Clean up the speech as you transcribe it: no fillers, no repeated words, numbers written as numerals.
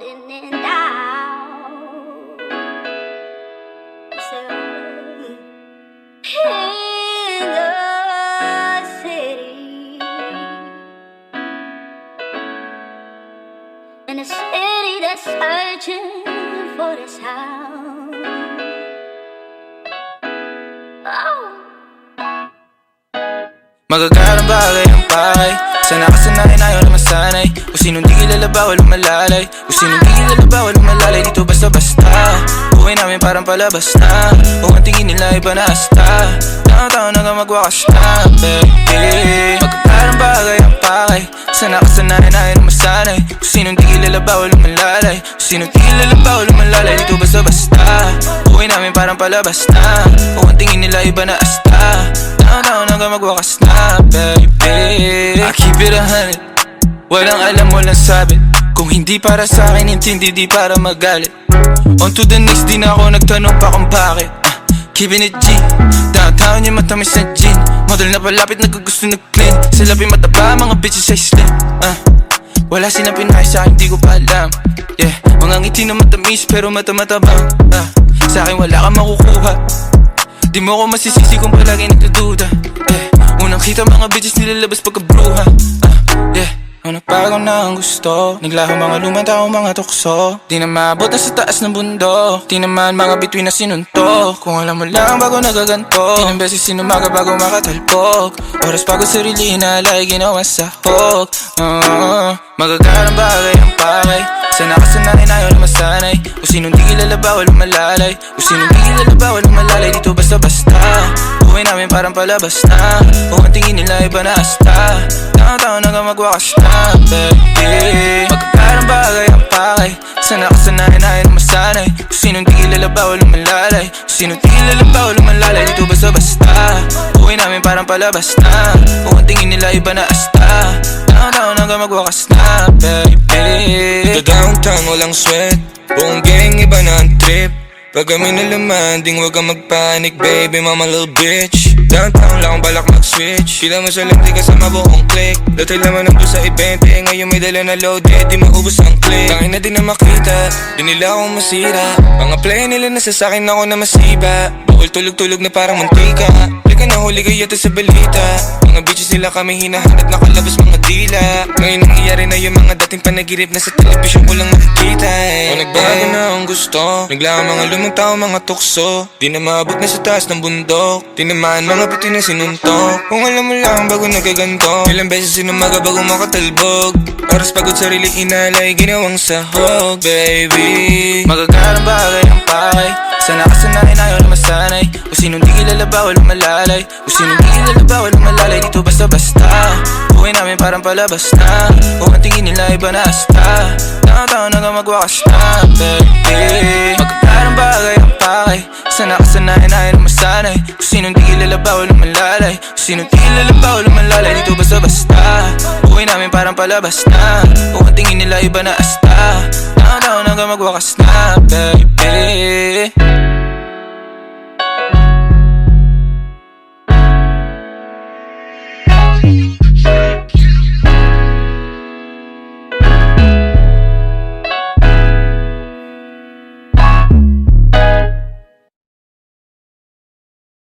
holding it down. So, in the city, in a city that's searching for the sound. Oh. Magagarang bagay ang pahay. Sana kasanayan ayaw na masanay. Kung sinong di kilala bawal umalalay. Kung sinong di kilala bawal umalalay. Dito basta-basta buhay namin parang palabas na. Kung ang tingin nila iba na hasta. Taon-taon hanggang magwakas na, baby. Magagarang bagay ang pahay. Sana kasanayan ayaw na masanay. Kung sinong di kilala bawal umalalay. Kung sinong di kilala bawal umalalay. Dito basta-basta buhay namin parang palabas na. Kung ang tingin nila iba na hasta. Taon-taon hanggang magwakas na, baby. I keep it 100. Walang alam, walang sabi. Kung hindi para sa akin, intindi, di para magalit. On to the next, di na ako nagtanong pa kung bakit. Keeping it G. Downtown yung matamis na gin. Model na palapit, nagkagusto nag-clean. Sila mataba, mga bitches ay slim. Wala silang pinay sa akin, di ko pa alam. Yeah, mga ngiti na matamis pero mata-matabang. Sa akin wala kang makukuha. Di mo ako masisisi kung palagi nagdududa. Unang kita mga bitches nilalabas pagkabruha. Nung nagbago na ang gusto, naglaho mga lumang tao, mga tukso. Di na maabot na sa taas ng bundok. Di naman mga bituin na sinuntok. Kung alam mo lang bago nagaganto. Ilang beses sinumaga bago makatalpok. Oras bago sarili inalay, ginawa sa hok. Magagarang bagay ang pakay. Sana kasanayan ayaw na masanay. Kung sinong di kilala bawal umalalay. Kung sinong di kilala bawal umalalay. Dito basta-basta buhay namin parang palabas na. Kung ang tingin nila iba na hasta. Taon-taon hanggang magwakas na, baby. Magagarang bagay ang pakay. Sana kasanayan ayaw na masanay. Kung sinong di kilala bawal umalalay. Kung sinong di kilala bawal umalalay. Dito basta-basta buhay namin parang palabas na. Kung ang tingin nila iba na hasta. Taon-taon hanggang magwakas na, baby. The downtown walang sweat. Buong gang iba na ang trip. Pag kami nalamanding wag kang magpanik, baby, mama little bitch. Downtown lang akong balak mag-switch. Pila mo sa lente kasama buong click. Dati laman ang sa event, ngayon may dala na loaded. Di maubos ang click. Tangin na din na makita, di nila akong masira. Mga play nila nasa sakin ako na masiba. Bukol tulog-tulog na parang mantika. Lika na huli kayo sa balita. Mga bitches nila kami hinahanap, nakalabas mga dila. Ngayon nangyayari na yung mga dating panaginip na sa television ko lang nakikita. Kung nagbago na ang gusto, naglaan mga lumang tao, mga tukso. Di na maabot na sa taas ng bundok. Tinamaan mga bituin na sinuntok. Kung alam mo lang bago nagaganto. Ilang beses sinumaga bago makatalbog. Oras pagod sarili inalay, ginawang sahog, baby. Magagarang bagay ang pakay. Sana kasanayan ayaw na masanay. Kung sinong di kilala bawal umalalay. Kung sinong di kilala bawal umalalay. Dito basta-basta buhay namin parang palabas na. Kung ang tingin nila iba na hasta. Taon-taon hanggang magwakas na, baby. Magagarang bagay ang pakay. Sana kasanayan ayaw na masanay. Kung sinong di kilala bawal umalalay. Kung sinong di kilala bawal umalalay. Dito basta-basta buhay namin parang palabas na. Kung ang tingin nila iba na hasta. Taon-taon hanggang magwakas na, baby.